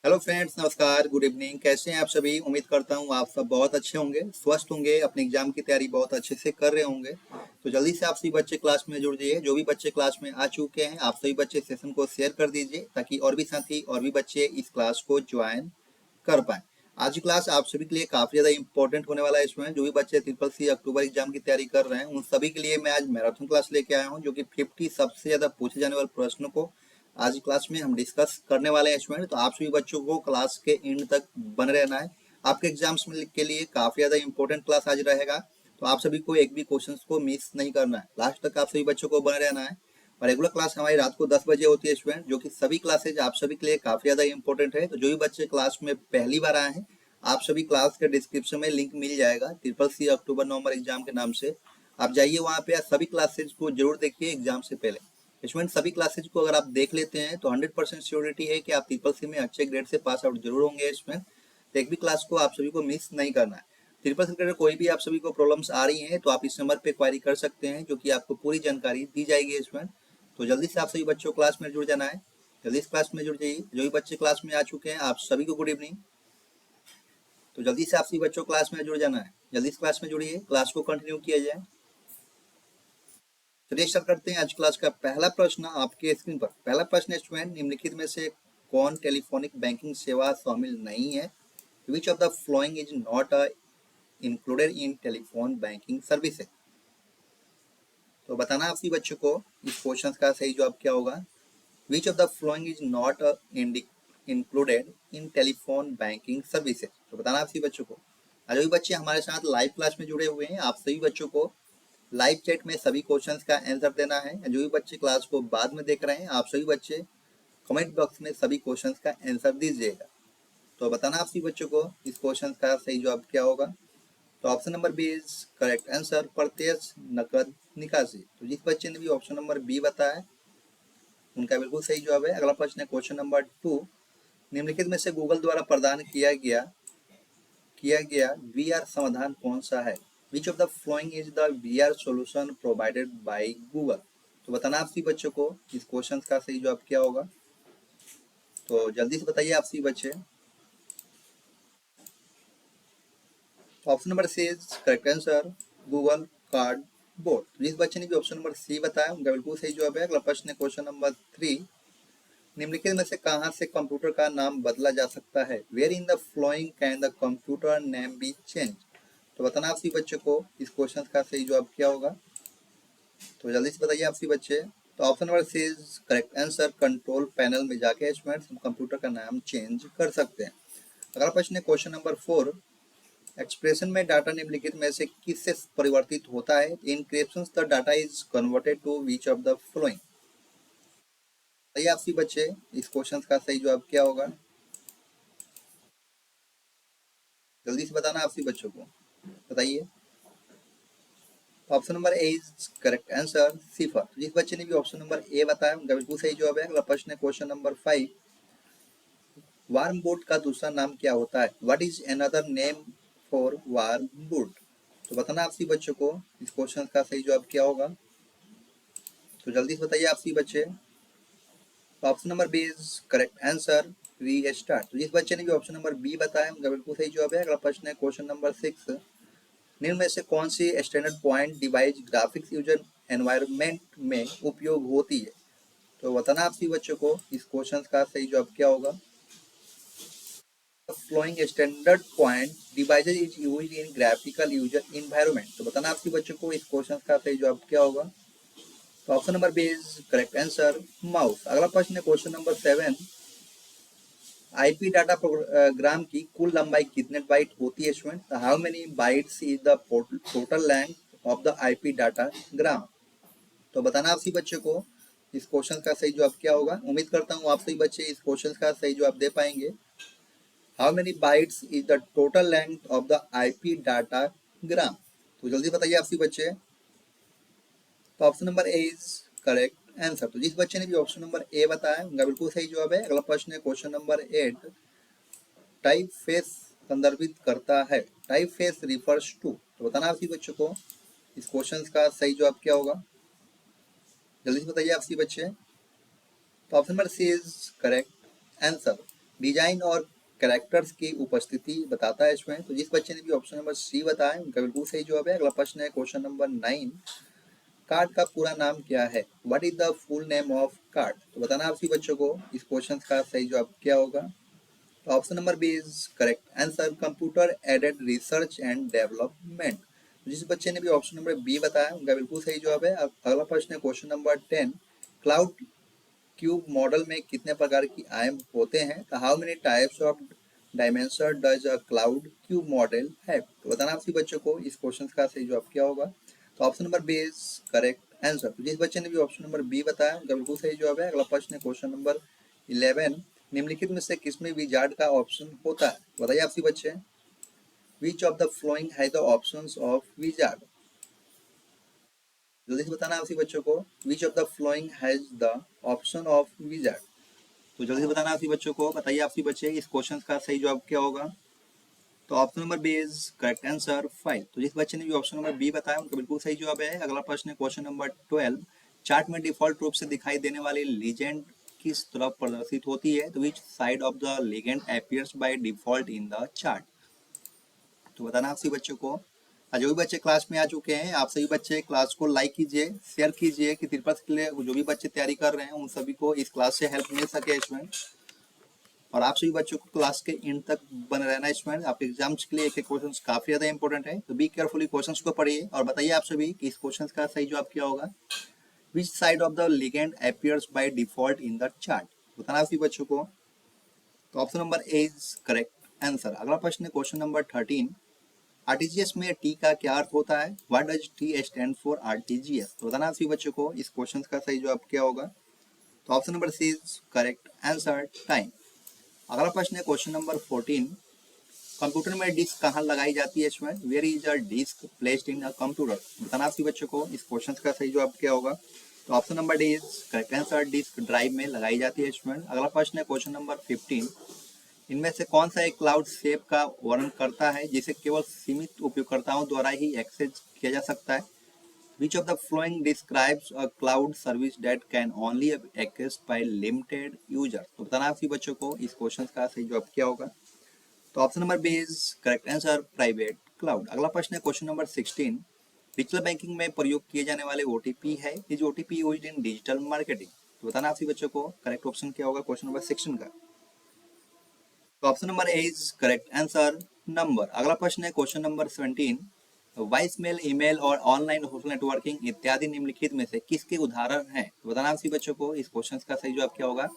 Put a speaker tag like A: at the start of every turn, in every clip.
A: Hello friends, नमस्कार, good evening. कैसे हैं आप सभी? उम्मीद करता हूँ आप सब बहुत अच्छे होंगे, स्वस्थ होंगे, अपने एग्जाम की तैयारी बहुत अच्छे से कर रहे होंगे। तो जल्दी से आप सभी बच्चे क्लास में जुड़ जाइए। जो भी बच्चे क्लास में आ चुके हैं, आप सभी बच्चे सेशन को शेयर कर दीजिए ताकि और भी साथी और भी बच्चे इस क्लास को ज्वाइन कर पाए। आज की क्लास आप सभी के लिए काफी ज्यादा इंपॉर्टेंट होने वाला है। इसमें जो भी बच्चे ट्रिपल सी अक्टूबर एग्जाम की तैयारी कर रहे हैं, उन सभी के लिए मैं आज मैराथन क्लास लेके आया हूँ, जो कि 50 सबसे ज्यादा पूछे जाने वाले प्रश्नों को आज क्लास में हम डिस्कस करने वाले हैं स्टूडेंट। तो आप सभी बच्चों को क्लास के एंड तक बने रहना है। आपके एग्जाम्स के लिए काफी ज्यादा इंपॉर्टेंट क्लास आज रहेगा, तो आप सभी को एक भी क्वेश्चन को मिस नहीं करना है। लास्ट तक आप सभी बच्चों को बने रहना है। और रेगुलर क्लास हमारी रात को 10 बजे होती है स्टूडेंट, जो कि सभी क्लासेज आप सभी के लिए काफी ज्यादा इंपॉर्टेंट है। तो जो भी बच्चे क्लास में पहली बार आए हैं, आप सभी क्लास के डिस्क्रिप्शन में लिंक मिल जाएगा ट्रिपल सी अक्टूबर नवंबर एग्जाम के नाम से। आप जाइए वहाँ पे, सभी क्लासेज को जरूर देखिए एग्जाम से पहले। स्टूडेंट सभी क्लासेज को अगर आप देख लेते हैं तो 100% श्योरिटी है कि आप ट्रिपल सी में अच्छे ग्रेड से पास आउट जरूर होंगे। इसमें तो एक भी क्लास को आप सभी को मिस नहीं करना है। ट्रिपल सी के कोई भी आप सभी को प्रॉब्लम्स आ रही हैं तो आप इस नंबर पे क्वारी कर सकते हैं, जो कि आपको पूरी जानकारी दी जाएगी इसमें। तो जल्दी से आप सभी बच्चों क्लास में जुड़ जाना है। जल्दी से क्लास में जुड़ जाइए। जो भी बच्चे क्लास में आ चुके हैं, आप सभी को गुड इवनिंग। तो जल्दी से आप सभी बच्चों क्लास में जुड़ जाना है। जल्दी से क्लास में जुड़िए, क्लास को कंटिन्यू किया जाए। चलिए स्टार्ट करते हैं आज क्लास का पहला प्रश्न आपके स्क्रीन पर। पहला प्रश्न है स्टूडेंट, निम्नलिखित में से कौन टेलीफोनिक बैंकिंग सेवा शामिल नहीं है? Which of the following is not included in telephone banking services? तो बताना आपसी बच्चों को इस क्वेश्चन का सही जवाब क्या होगा। Which of the following is not included in telephone banking services? तो बताना आपसी बच्चों को। जो भी बच्चे हमारे साथ लाइव क्लास में जुड़े हुए हैं, आप सभी बच्चों को लाइव चैट में सभी क्वेश्चंस का आंसर देना है। जो भी बच्चे क्लास को बाद में देख रहे हैं, आप सभी बच्चे कमेंट बॉक्स में सभी क्वेश्चंस का आंसर दीजिएगा। तो बताना आप सभी बच्चों को इस क्वेश्चन का सही जवाब क्या होगा। तो option number B is correct answer, प्रत्यक्ष नकद निकासी। तो जिस बच्चे ने भी ऑप्शन नंबर बी बताया, उनका बिल्कुल सही जवाब है। अगला प्रश्न है क्वेश्चन नंबर 2, निम्नलिखित में से गूगल द्वारा प्रदान किया गया वीआर समाधान कौन सा है? Which of the following is the VR solution provided by Google? तो बताना आप सभी बच्चों को इस क्वेश्चन का सही जवाब क्या होगा। तो जल्दी से बताइए आप सभी बच्चे। Option number C is correct answer, Google cardboard. जिस बच्चे ने भी ऑप्शन नंबर सी बताया, उनका बिल्कुल सही जवाब है। अगला प्रश्न है क्वेश्चन नंबर 3, निम्नलिखित में से कहाँ से कंप्यूटर का नाम बदला जा सकता है? Where in the following can the computer name be change? तो बताना आप सभी बच्चों को इस क्वेश्चन का सही जवाब क्या होगा। तो जल्दी से बताइए आप सभी बच्चे। तो option number C is correct answer, control panel में जाके स्टूडेंट्स हम कंप्यूटर का नाम चेंज कर सकते हैं। अगला प्रश्न है क्वेश्चन नंबर 4, एक्सप्रेशन में डाटा निम्नलिखित में से किससे परिवर्तित होता है? Encryptions the data is converted to which of the following? बताइए आप सभी बच्चे इस क्वेश्चन का सही जवाब क्या होगा। जल्दी से बताना आप सभी बच्चों को, बताइए। Option number A is correct answer, cipher. जिस बच्चे ने भी ऑप्शन नंबर ए बताया, उनका बिल्कुल सही जवाब है। अगला प्रश्न है क्वेश्चन नंबर 5, वार्म बोर्ड का दूसरा नाम क्या होता है? What is another name for warm board? तो बताना आप सभी बच्चों को इस क्वेश्चन का सही जवाब क्या होगा। तो जल्दी से बताइए आप सभी बच्चे। Option number B is correct answer, restart. तो जिस बच्चे ने भी ऑप्शन नंबर बी बताया, उनका बिल्कुल सही जवाब है। अगला प्रश्न है क्वेश्चन नंबर 6, निम्न में से कौन सी standard point device graphics user environment में उपयोग होती है? तो बताना आप सभी बच्चों को इस क्वेश्चन का सही जवाब क्या होगा। Following standard point devices is used in graphical user environment? तो बताना आप सभी बच्चों को इस क्वेश्चन का सही जवाब क्या होगा। तो option number B is correct answer, mouse. अगला प्रश्न है question number 7, IP data program की कुल लंबाई कितने बाइट होती है student? How many bytes is the total length of the IP datagram? तो बताना आप सभी बच्चों को इस क्वेश्चन का सही जवाब क्या होगा। उम्मीद करता हूँ आप सभी बच्चे इस क्वेश्चन का सही जवाब दे पाएंगे। How many bytes is the total length of the IP datagram? तो जल्दी बताइए आप सभी बच्चे। तो option number A is correct answer. तो जिस बच्चे ने भी ऑप्शन नंबर ए बताया, उनका बिल्कुल सही जवाब है। अगला प्रश्न है क्वेश्चन नंबर 8, टाइप फेस संदर्भित करता है? Typeface refers to? तो बताना आप सभी बच्चों को इस क्वेश्चन का सही जवाब क्या होगा। जल्दी से बताइए आप सभी बच्चे। तो option number C is correct answer, design और कैरेक्टर्स की उपस्थिति बताता है इसमें। तो जिस बच्चे ने भी ऑप्शन नंबर सी बताया उनका बिल्कुल सही जवाब है। अगला प्रश्न है क्वेश्चन नंबर 9, कार्ड का पूरा नाम क्या है? What is the full name of card? तो बताना आप सभी बच्चों को इस क्वेश्चन का सही जवाब क्या होगा। तो option number B is correct answer, computer aided research and development. जिस बच्चे ने भी ऑप्शन नंबर बी बताया उनका बिल्कुल सही जवाब है। अब अगला प्रश्न है question number 10, cloud cube model में कितने प्रकार की आयाम होते हैं? How many types of dimension does a cloud cube model है? तो बताना आप सभी बच्चों को इस क्वेश्चन का सही जवाब क्या होगा। तो option number B is correct answer. तो जिस बच्चे ने भी ऑप्शन नंबर बी बताया उनका बिल्कुल सही जवाब है। अगला प्रश्न है क्वेश्चन नंबर 11, निम्नलिखित में से किसमें विजार्ड का ऑप्शन होता है? बताइए आप सभी बच्चे, विच ऑफ द फ्लोइंग है द ऑप्शंस ऑफ विजार्ड? जल्दी से बताना आप सभी बच्चों को, विच of the flowing has the option of wizard? तो जल्दी से बताना आप सभी बच्चों को, बताइए आप सभी बच्चे इस क्वेश्चन का सही जवाब क्या होगा। तो option number B is correct answer 5। तो जिस बच्चे ने भी ऑप्शन नंबर बी बताया उनका बिल्कुल सही जवाब है। अगला प्रश्न है क्वेश्चन नंबर 12, चार्ट में डिफॉल्ट रूप से दिखाई देने वाली लीजेंड किस तरफ प्रदर्शित होती है? तो विच side of the legend appears by default in the chart? तो बताना आप सभी बच्चों को। जो भी बच्चे क्लास में आ चुके हैं आप सभी बच्चे क्लास को लाइक कीजिए, शेयर कीजिए कि त्रिपल के लिए जो भी बच्चे तैयारी कर रहे हैं उन सभी को इस क्लास से हेल्प मिल सके इसमें। और आप सभी बच्चों को क्लास के एंड तक बने रहना इसमें। आपके एग्जाम्स के लिए एक एक क्वेश्चन काफी ज्यादा इंपॉर्टेंट है, तो बी केयरफुली क्वेश्चन को पढ़िए और बताइए आप सभी कि इस क्वेश्चन का सही जवाब क्या होगा। विच side of the ligand appears by default in the chart? बताना आप सभी बच्चों को। तो option number A is correct answer. अगला प्रश्न है क्वेश्चन नंबर 13, आरटीजीएस में टी का क्या अर्थ होता है? What does T stand for RTGS? तो बताना आप सभी बच्चों को इस क्वेश्चन का सही जवाब क्या होगा। तो option number C is correct answer, time. अगला प्रश्न है क्वेश्चन नंबर 14, कंप्यूटर में डिस्क कहाँ लगाई जाती है इसमें? Where is a disk placed in a computer? बताना आप सभी बच्चों को इस क्वेश्चन का सही जवाब क्या होगा। तो option number D is correct answer, disk drive में लगाई जाती है इसमें। अगला प्रश्न है क्वेश्चन नंबर 15, इनमें से कौन सा एक क्लाउड शेप का वर्णन करता है जिसे केवल सीमित उपयोगकर्ताओं द्वारा ही एक्सेस किया जा सकता है? Which of the following describes a cloud service that can only access by limited user? तो बताना आप सभी बच्चों को इस क्वेश्चन का सही जवाब क्या होगा। तो option number B is correct answer, private cloud. अगला प्रश्न है क्वेश्चन नंबर 16, डिजिटल बैंकिंग में प्रयोग किए जाने वाले ओटीपी है, is OTP used in digital marketing? तो बताना आप सभी बच्चों को करेक्ट ऑप्शन क्या होगा क्वेश्चन नंबर 16 का। तो option number A is correct answer, number. अगला प्रश्न है question number 17, voicemail, email और ऑनलाइन सोशल नेटवर्किंग इत्यादि निम्नलिखित में से किसके उदाहरण हैं? तो बताना आप सभी बच्चों को इस क्वेश्चन का सही जवाब क्या होगा।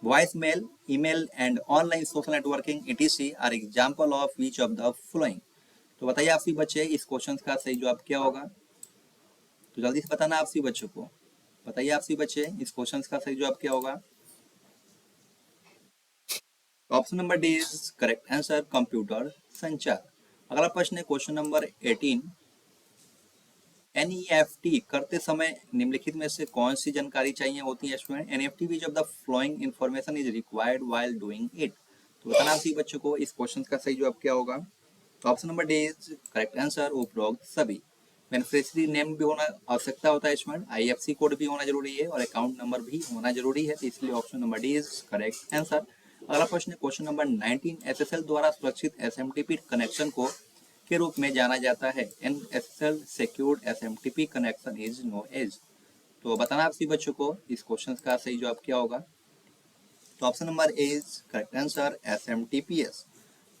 A: Voicemail, email and online social networking etc are example of which of the following? तो बताइए आप सभी बच्चे इस क्वेश्चन का सही जवाब क्या होगा। तो जल्दी से बताना आप सभी बच्चों को, बताइए आप सभी बच्चे इस क्वेश्चन का सही जवाब क्या होगा। Option number D is correct answer, computer संचार। अगला प्रश्न है क्वेश्चन नंबर 18, एनईएफटी करते समय निम्नलिखित में से कौन सी जानकारी चाहिए होती है student? NEFT which of the flowing information is required while doing it? तो बताना आप सभी बच्चों को इस क्वेश्चन का सही जवाब क्या होगा। तो option number D is correct answer, उपरोक्त सभी। बेनिफिशियरी नेम भी होना आवश्यकता होता है इसमें, आईएफसी कोड भी होना जरूरी है और अकाउंट नंबर भी होना जरूरी है, तो इसलिए option number D is correct answer. अगला प्रश्न है क्वेश्चन नंबर 19, एसएसएल द्वारा सुरक्षित एसएमटीपी कनेक्शन को के रूप में जाना जाता है? An SSL secured SMTP connection is known as? तो बताना आप सभी बच्चों को इस क्वेश्चन का सही जवाब क्या होगा। तो option number A is correct answer, SMTPS.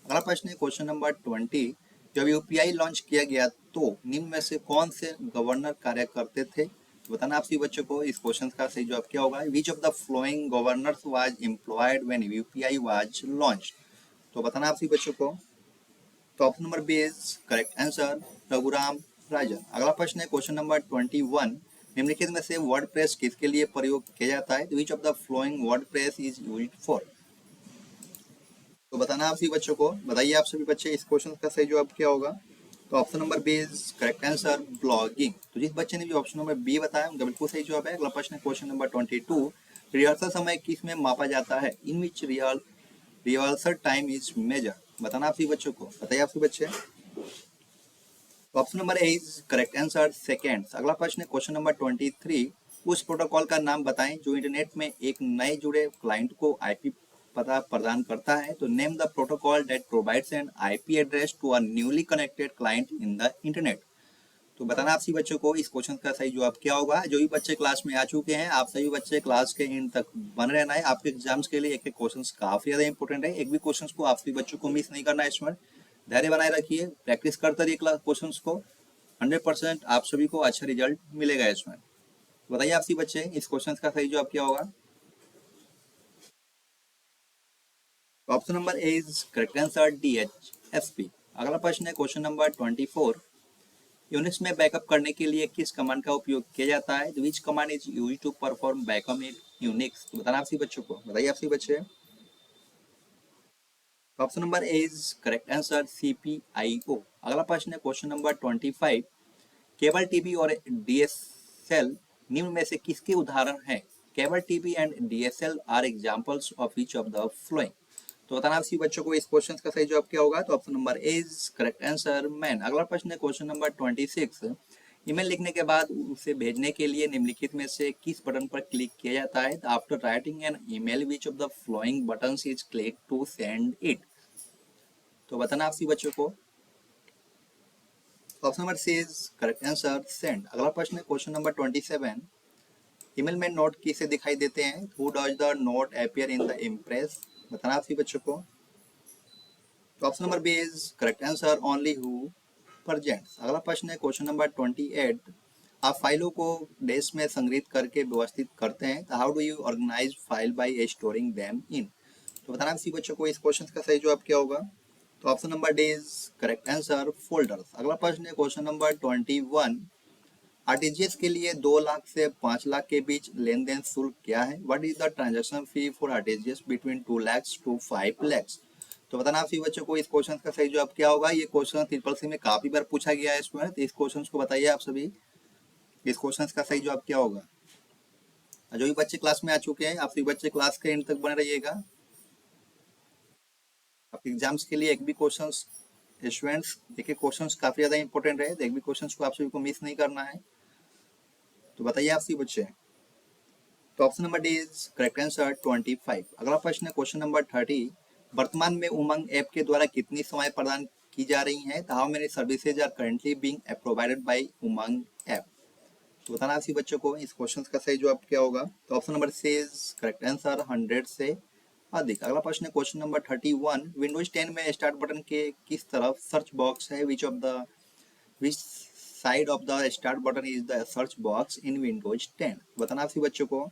A: अगला प्रश्न है क्वेश्चन नंबर 20, जब यूपीआई लॉन्च किया गया तो निम्न में से कौन से गवर्नर कार्य करते थे? तो बताना आप सभी बच्चों को इस क्वेश्चन का सही जवाब क्या होगा। Which of the following governors was employed when UPI was launched? तो बताना आप सभी बच्चों को। तो option number B is correct answer, Raghuram Rajan. अगला प्रश्न है क्वेश्चन नंबर 21, निम्नलिखित में से वर्डप्रेस किसके लिए प्रयोग किया जाता है? Which of the flowing WordPress is used for? तो बताना आप सभी बच्चों को, बताइए आप सभी बच्चे इस क्वेश्चन का सही जवाब क्या होगा। तो option number B is correct answer, blogging. तो जिस बच्चे ने भी ऑप्शन नंबर बी बताया उनका बिल्कुल सही जवाब है। अगला प्रश्न है क्वेश्चन नंबर 22, रिहर्सल समय किस में मापा जाता है? In which rehearsal time is major? बताना आप सभी बच्चों को, बताइए आप सभी बच्चे। Option number A is correct answer, seconds. अगला प्रश्न है क्वेश्चन नंबर 23, उस प्रोटोकॉल का नाम बताएं जो इंटरनेट में एक नए जुड़े क्लाइंट को आईपी पता प्रदान करता है। तो name the protocol that provides an IP address to a newly connected client in the internet. तो बताना आप सभी बच्चों को इस क्वेश्चन का सही जवाब क्या होगा। जो भी बच्चे क्लास में आ चुके हैं, आप सभी बच्चे क्लास के एंड तक बन रहना है। आपके एग्जाम्स के लिए एक एक क्वेश्चन काफी ज्यादा इंपॉर्टेंट है। एक भी क्वेश्चन को आप सभी बच्चों को मिस नहीं करना है। इसमें धैर्य बनाए रखिए, प्रैक्टिस करते रहिए क्वेश्चन को। 100% आप सभी को अच्छा रिजल्ट मिलेगा इसमें। बताइए आप सभी बच्चे इस क्वेश्चन का सही जवाब क्या होगा। Option number A is correct answer DHSP। अगला प्रश्न है क्वेश्चन नंबर 24। यूनिक्स में बैकअप करने के लिए किस कमांड का उपयोग किया जाता है। Which command is used to perform backup in Unix. तो बताना आप सभी बच्चों को, बताइए आप सभी बच्चे। Option number A is correct answer CPIO। अगला प्रश्न है क्वेश्चन नंबर 25। केबल टीवी और DSL निम्न में से किसके उदाहरण हैं। Cable TV and DSL are examples of each of the following. तो बताना आप सभी बच्चों को इस क्वेश्चन का सही जवाब क्या होगा। तो option number A is correct answer man. अगला प्रश्न है क्वेश्चन नंबर 26। ईमेल लिखने के बाद उसे भेजने के लिए निम्नलिखित में से किस बटन पर क्लिक किया जाता है। After writing an email which of the following buttons is click to send it. तो बताना आप सभी बच्चों को। Option number C is correct answer send. अगला प्रश्न है क्वेश्चन नंबर 27। ईमेल में नोट किसे दिखाई देते हैं। Who does the note appear in the impress. बताना आप सभी बच्चों को। तो option number B is correct answer only who presents. अगला प्रश्न है क्वेश्चन नंबर 28। आप फाइलों को डेस्क में संग्रहित करके व्यवस्थित करते हैं। तो how do you organise file by storing them in. तो बताना आप सभी बच्चों को इस क्वेश्चन का सही जवाब क्या होगा। तो option number D is correct answer folders. अगला प्रश्न है क्वेश्चन नंबर 21। आरटीजीएस के लिए 2 लाख से 5 लाख के बीच लेन देन शुल्क क्या है। What is the transaction fee for RTGS between 2 lakhs to 5 lakhs। तो बताना आप सभी बच्चों को इस क्वेश्चन का सही जवाब क्या होगा। ये क्वेश्चन ट्रिपल सी में काफी बार पूछा गया है इसमें। तो इस क्वेश्चन को बताइए आप सभी, इस क्वेश्चन का सही जवाब क्या होगा। जो भी बच्चे क्लास में आ चुके हैं, आप सभी बच्चे क्लास के एंड तक बने रहिएगा। आपके एग्जाम्स के लिए एक भी क्वेश्चन स्टूडेंट्स, देखिए क्वेश्चंस काफी ज्यादा इंपॉर्टेंट है। एक भी क्वेश्चंस को आप सभी को मिस नहीं करना है। तो बताइए आप सभी बच्चे। तो option number D is correct answer 25। अगला प्रश्न है क्वेश्चन नंबर 30। वर्तमान में उमंग ऐप के द्वारा कितनी सेवाएं प्रदान की जा रही हैं। How many services are currently being provided by Umang app. तो बताना आप सभी बच्चों को इस क्वेश्चन का सही जवाब क्या होगा। तो option number C is correct answer 100 से अधिक। अगला प्रश्न है क्वेश्चन नंबर 31। विंडोज 10 में स्टार्ट बटन के किस तरफ सर्च बॉक्स है। Which side of the start button is the search box in Windows 10। बताना आप सभी बच्चों को।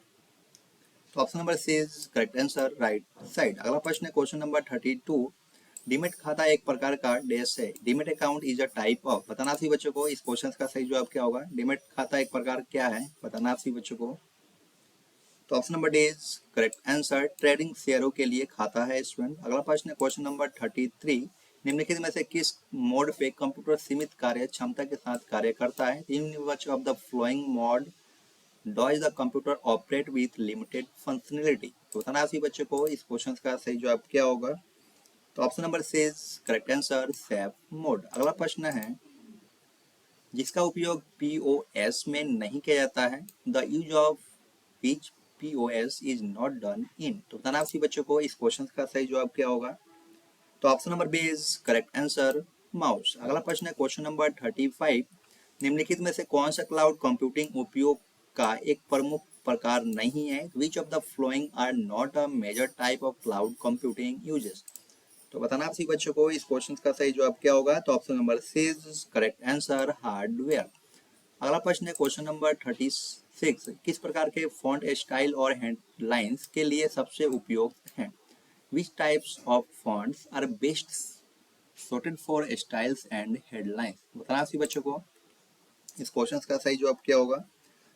A: तो option number C is correct answer right side. अगला प्रश्न है क्वेश्चन नंबर 32। डीमेट खाता एक प्रकार का डैश है। Demat account is a type of. बताना आप सभी बच्चों को इस क्वेश्चन का सही जवाब क्या होगा। डीमेट खाता एक प्रकार क्या है, बताना आप सभी बच्चों को। तो option number D is correct answer trading शेयरों के लिए खाता है स्टूडेंट। अगला प्रश्न है क्वेश्चन नंबर 33। निम्नलिखित में से किस मोड पे कंप्यूटर सीमित कार्य क्षमता के साथ कार्य करता है। In which of the following mode does the computer operate with limited functionality. तो बताना आप सभी बच्चों को इस क्वेश्चन का सही जवाब क्या होगा। तो option number C is correct answer safe mode. अगला प्रश्न है जिसका उपयोग पीओएस में नहीं किया जाता है। The use of which POS is not done in. तो बताना आप सभी बच्चों को इस क्वेश्चन का सही जवाब क्या होगा। तो option number B is correct answer mouse. अगला प्रश्न है क्वेश्चन नंबर 35। निम्नलिखित में से कौन सा क्लाउड कंप्यूटिंग उपयोग का एक प्रमुख प्रकार नहीं है। Which of the following are not a major type of cloud computing uses. तो बताना आप सभी बच्चों को इस क्वेश्चन का सही जवाब क्या होगा। तो option number C is correct answer hardware. अगला प्रश्न है क्वेश्चन नंबर 36। किस प्रकार के फॉन्ट स्टाइल और हेडलाइंस के लिए सबसे उपयुक्त हैं। Which types of fonts are best suited for styles and headlines. बताना आप सभी बच्चों को इस क्वेश्चन का सही जवाब क्या होगा।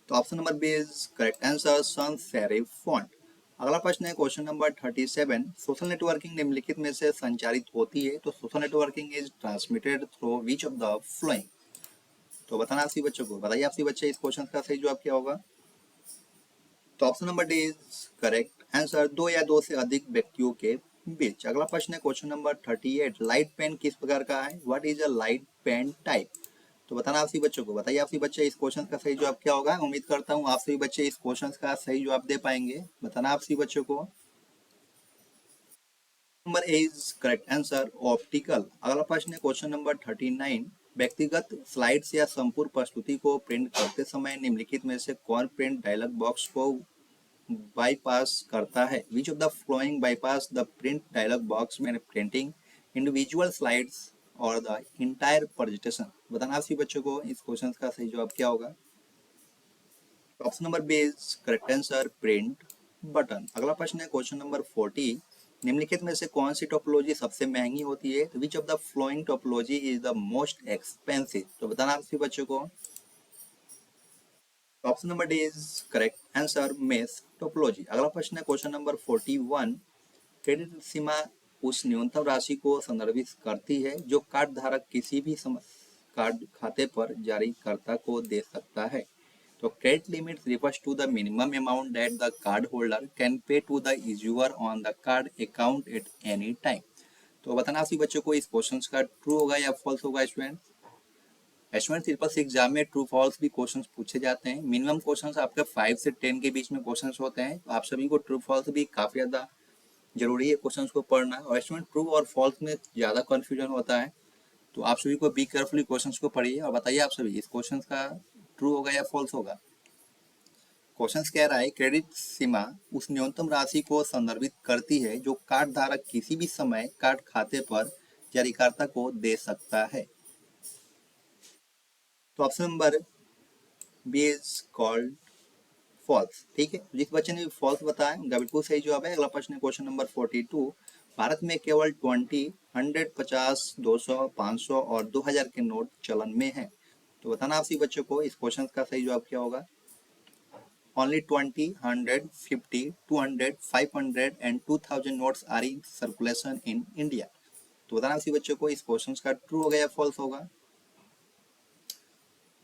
A: तो option number B is correct answer sans serif font. अगला प्रश्न है क्वेश्चन नंबर 37। सोशल नेटवर्किंग निम्नलिखित में से संचालित होती है। तो social networking is transmitted through which of the following. तो बताना आप सभी बच्चों को, बताइए आप सभी बच्चे इस क्वेश्चन का सही जवाब क्या होगा। तो option number D is correct answer दो या दो से अधिक व्यक्तियों के बीच। अगला प्रश्न है क्वेश्चन नंबर 38। लाइट पेन किस प्रकार का है। What is a light pen type. तो बताना आप सभी बच्चों को, बताइए आप सभी बच्चे इस क्वेश्चन का सही जवाब क्या होगा। उम्मीद करता हूँ आप सभी बच्चे इस क्वेश्चन का सही जवाब दे पाएंगे। बताना आप सभी बच्चों को। Number A is correct answer optical. अगला प्रश्न है क्वेश्चन नंबर 39। व्यक्तिगत स्लाइड्स या संपूर्ण प्रस्तुति को प्रिंट करते समय निम्नलिखित में से कौन प्रिंट डायलॉग बॉक्स को बाईपास करता है? Which of the flowing bypass the print dialogue box में प्रिंटिंग इंडिविजुअल स्लाइड्स और द इंटायर प्रेजेंटेशन? बताना आप सभी बच्चों को इस क्वेश्चन का सही जवाब क्या होगा। Option number B is correct answer print button. अगला प्रश्न है क्वेश्चन नंबर 40। निम्नलिखित में से कौन सी टोपोलॉजी सबसे महंगी होती है? Which of the flowing topology is the most expensive? तो बताना आप सभी बच्चों को। Option number D is correct answer mesh topology. अगला प्रश्न है क्वेश्चन नंबर 41। क्रेडिट सीमा उस न्यूनतम राशि को संदर्भित करती है जो कार्ड धारक किसी भी कार्ड खाते पर जारीकर्ता को दे सकता है। तो credit limit refers to the minimum amount that the card holder can pay to the issuer on the card account at any time। तो बताना सभी बच्चों को इस क्वेश्चन का ट्रू होगा या फॉल्स होगा। स्टूडेंट एच1 ट्रिपल सी एग्जाम में ट्रू फॉल्स भी क्वेश्चंस पूछे जाते हैं। मिनिमम क्वेश्चंस आपके 5 से 10 के बीच में क्वेश्चंस होते हैं। तो आप सभी को ट्रू फॉल्स भी काफी ज्यादा जरूरी है क्वेश्चंस को पढ़ना। और एच1 ट्रू और फॉल्स में ज्यादा कंफ्यूजन होता है, तो आप सभी को बी केयरफुली क्वेश्चंस को पढ़िए और बताइए आप सभी इस क्वेश्चन का ट्रू होगा या फॉल्स होगा। क्वेश्चन कह रहा है क्रेडिट सीमा उस न्यूनतम राशि को संदर्भित करती है जो कार्ड धारक किसी भी समय कार्ड खाते पर जारीकर्ता को दे सकता है। तो option number B is called false. ठीक है, जिस बच्चे ने फॉल्स बताया उनका बिल्कुल सही जवाब है। अगला प्रश्न है क्वेश्चन नंबर 42। भारत में केवल 20, 100, 50, 200, 500 और 2000 के नोट चलन में है। तो बताना आप सभी बच्चों को इस क्वेश्चन का सही जवाब क्या होगा। Only 20, 100, 50, 200, 500 and 2000 notes are in circulation in India। तो बताना इसी बच्चों को इस क्वेश्चन का ट्रू होगा या फॉल्स होगा।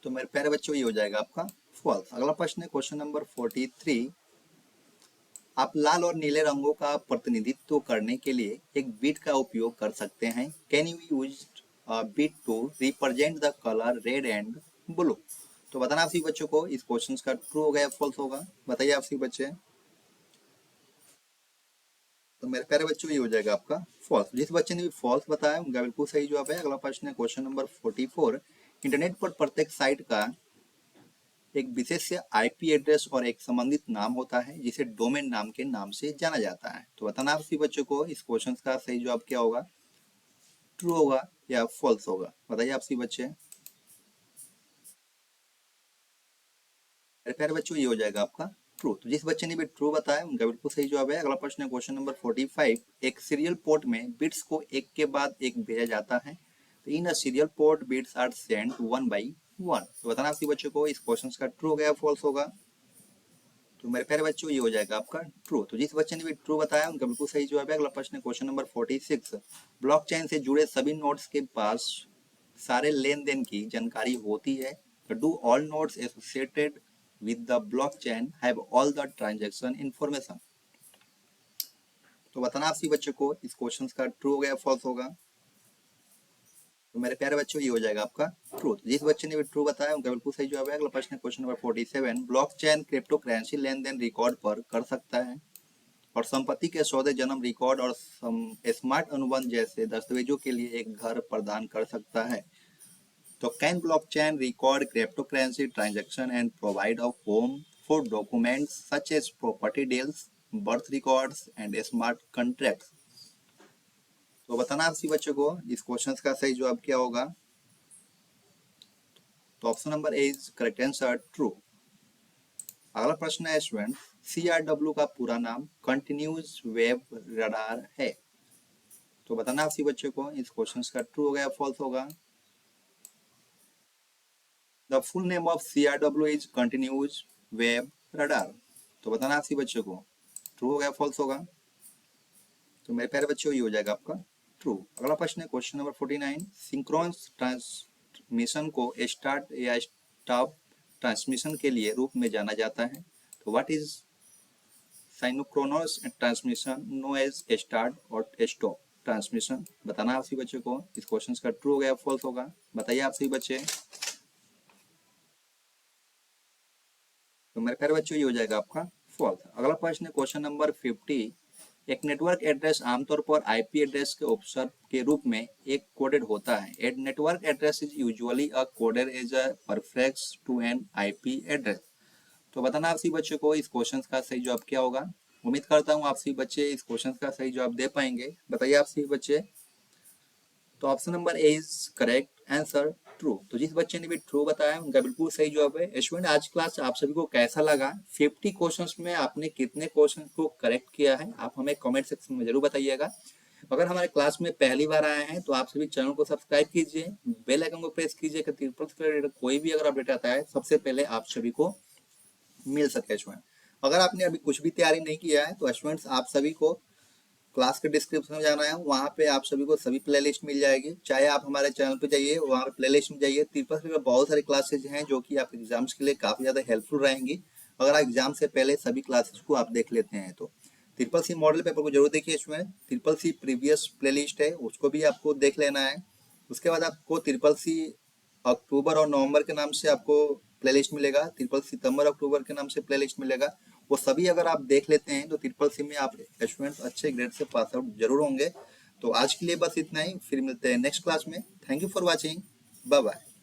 A: तो मेरे प्यारे बच्चों ये हो जाएगा आपका फॉल्स। अगला प्रश्न है क्वेश्चन नंबर 43। आप लाल और नीले रंगों का प्रतिनिधित्व करने के लिए एक बीट का उपयोग कर सकते हैं। Can you use bit to represent the colour red and blue? तो बताना आप सभी बच्चों को इस क्वेश्चन का ट्रू होगा या फॉल्स होगा। बताइए आप सभी बच्चे। तो मेरे प्यारे बच्चों ये हो जाएगा आपका फॉल्स। जिस बच्चे ने भी फॉल्स बताया उनका बिल्कुल सही जवाब है। अगला प्रश्न है क्वेश्चन नंबर 44। इंटरनेट पर प्रत्येक साइट का एक विशेष आईपी एड्रेस और एक संबंधित नाम होता है जिसे डोमेन नाम के नाम से जाना जाता है। तो बताना आप सभी बच्चों को इस क्वेश्चन का सही जवाब क्या होगा, ट्रू होगा या फॉल्स होगा। बताइए आप सभी बच्चे। मेरे प्यारे बच्चों ये हो जाएगा आपका ट्रू। तो जिस बच्चे ने भी ट्रू बताया उनका बिल्कुल सही जवाब है। अगला प्रश्न है क्वेश्चन नंबर 45। एक सीरियल पोर्ट में बिट्स को एक के बाद एक भेजा जाता है। तो in a serial port bits are send one by one. तो बताना आपके बच्चों को इस क्वेश्चन का ट्रू होगा या फॉल्स होगा। तो मेरे प्यारे बच्चों ये हो जाएगा आपका ट्रू। तो जिस बच्चे ने भी ट्रू बताया उनका बिल्कुल सही जवाब है। अगला प्रश्न है क्वेश्चन नंबर 46। ब्लॉकचेन से जुड़े सभी नोड्स के पास सारे लेन देन की जानकारी होती है। Do all nodes associated with the blockchain have all the transaction information? तो बताना आप सभी बच्चों को इस क्वेश्चन का ट्रू होगा या फॉल्स होगा। तो मेरे प्यारे बच्चों ये हो जाएगा आपका ट्रू। तो जिस बच्चे ने भी ट्रू बताया उनका बिल्कुल सही जवाब है। अगला प्रश्न है question number 47। Blockchain crypto currency लेन देन रिकॉर्ड पर कर सकता है और संपत्ति के सौदे, जन्म रिकॉर्ड और स्मार्ट अनुबंध जैसे दस्तावेजों के लिए एक घर प्रदान कर सकता है। तो can blockchain record cryptocurrency transaction and provide a home for documents such as property deals, birth records and smart contracts? तो बताना आप सभी बच्चों को इस क्वेश्चन का सही जवाब क्या होगा। तो option number A is correct answer true. अगला प्रश्न है स्टूडेंट, CRW का पूरा नाम कंटिन्यूस वेब रडार है। तो बताना आप सभी बच्चों को इस क्वेश्चन का ट्रू होगा या फॉल्स होगा। The full name of CRW is Continuous Wave Radar। तो बताना आप सभी बच्चों को ट्रू होगा या फॉल्स होगा। तो मेरे प्यारे बच्चों ये हो जाएगा आपका ट्रू। अगला प्रश्न है क्वेश्चन नंबर 49। सिंक्रोनस ट्रांसमिशन को स्टार्ट या स्टॉप ट्रांसमिशन के लिए रूप में जाना जाता है। तो what is synchronous transmission known as start और स्टॉप ट्रांसमिशन? बताना आप सभी बच्चों को इस क्वेश्चन का ट्रू होगा या फॉल्स होगा। बताइए आप सभी बच्चे। तो मेरे प्यारे बच्चों ये हो जाएगा आपका फॉल्स। अगला प्रश्न है क्वेश्चन नंबर 50। एक नेटवर्क एड्रेस आमतौर पर आईपी एड्रेस के उपसर्ग के रूप में एक कोडेड होता है। A network address is usually a coded as a prefix to an IP address. तो बताना आप सभी बच्चों को इस क्वेश्चन का सही जवाब क्या होगा। उम्मीद करता हूँ आप सभी बच्चे इस क्वेश्चन का सही जवाब दे पाएंगे। बताइए आप सभी बच्चे। तो option number A is correct answer true. तो जिस बच्चे ने भी ट्रू बताया उनका बिल्कुल सही जवाब है। स्टूडेंट आज क्लास आप सभी को कैसा लगा, 50 क्वेश्चंस में आपने कितने क्वेश्चंस को करेक्ट किया है, आप हमें कमेंट सेक्शन में जरूर बताइएगा। अगर हमारे क्लास में पहली बार आए हैं तो आप सभी चैनल को सब्सक्राइब कीजिए, बेल आइकन को प्रेस कीजिए कि ट्रिपल से रिलेटेड कोई भी अगर अपडेट आता है सबसे पहले आप सभी को मिल सके। स्टूडेंट अगर आपने अभी कुछ भी तैयारी नहीं किया है तो स्टूडेंट्स आप सभी को क्लास के डिस्क्रिप्शन में जाना है, वहाँ पे आप सभी को सभी प्लेलिस्ट मिल जाएगी। चाहे आप हमारे चैनल पे जाइए, वहाँ पे प्लेलिस्ट में जाइए, ट्रिपल सी बहुत सारी क्लासेज हैं जो कि आपके एग्जाम्स के लिए काफ़ी ज़्यादा हेल्पफुल रहेंगी। अगर आप एग्जाम से पहले सभी क्लासेज को आप देख लेते हैं तो ट्रिपल सी मॉडल पेपर को जरूर देखिए। इसमें ट्रिपल सी प्रीवियस प्लेलिस्ट है, उसको भी आपको देख लेना है। उसके बाद आपको ट्रिपल सी अक्टूबर और नवंबर के नाम से आपको प्लेलिस्ट मिलेगा, ट्रिपल सितंबर अक्टूबर के नाम से प्लेलिस्ट मिलेगा। वो सभी अगर आप देख लेते हैं तो ट्रिपल सी में आप स्टूडेंट्स अच्छे ग्रेड से पास आउट जरूर होंगे। तो आज के लिए बस इतना ही, फिर मिलते हैं नेक्स्ट क्लास में। Thank you for watching, bye bye.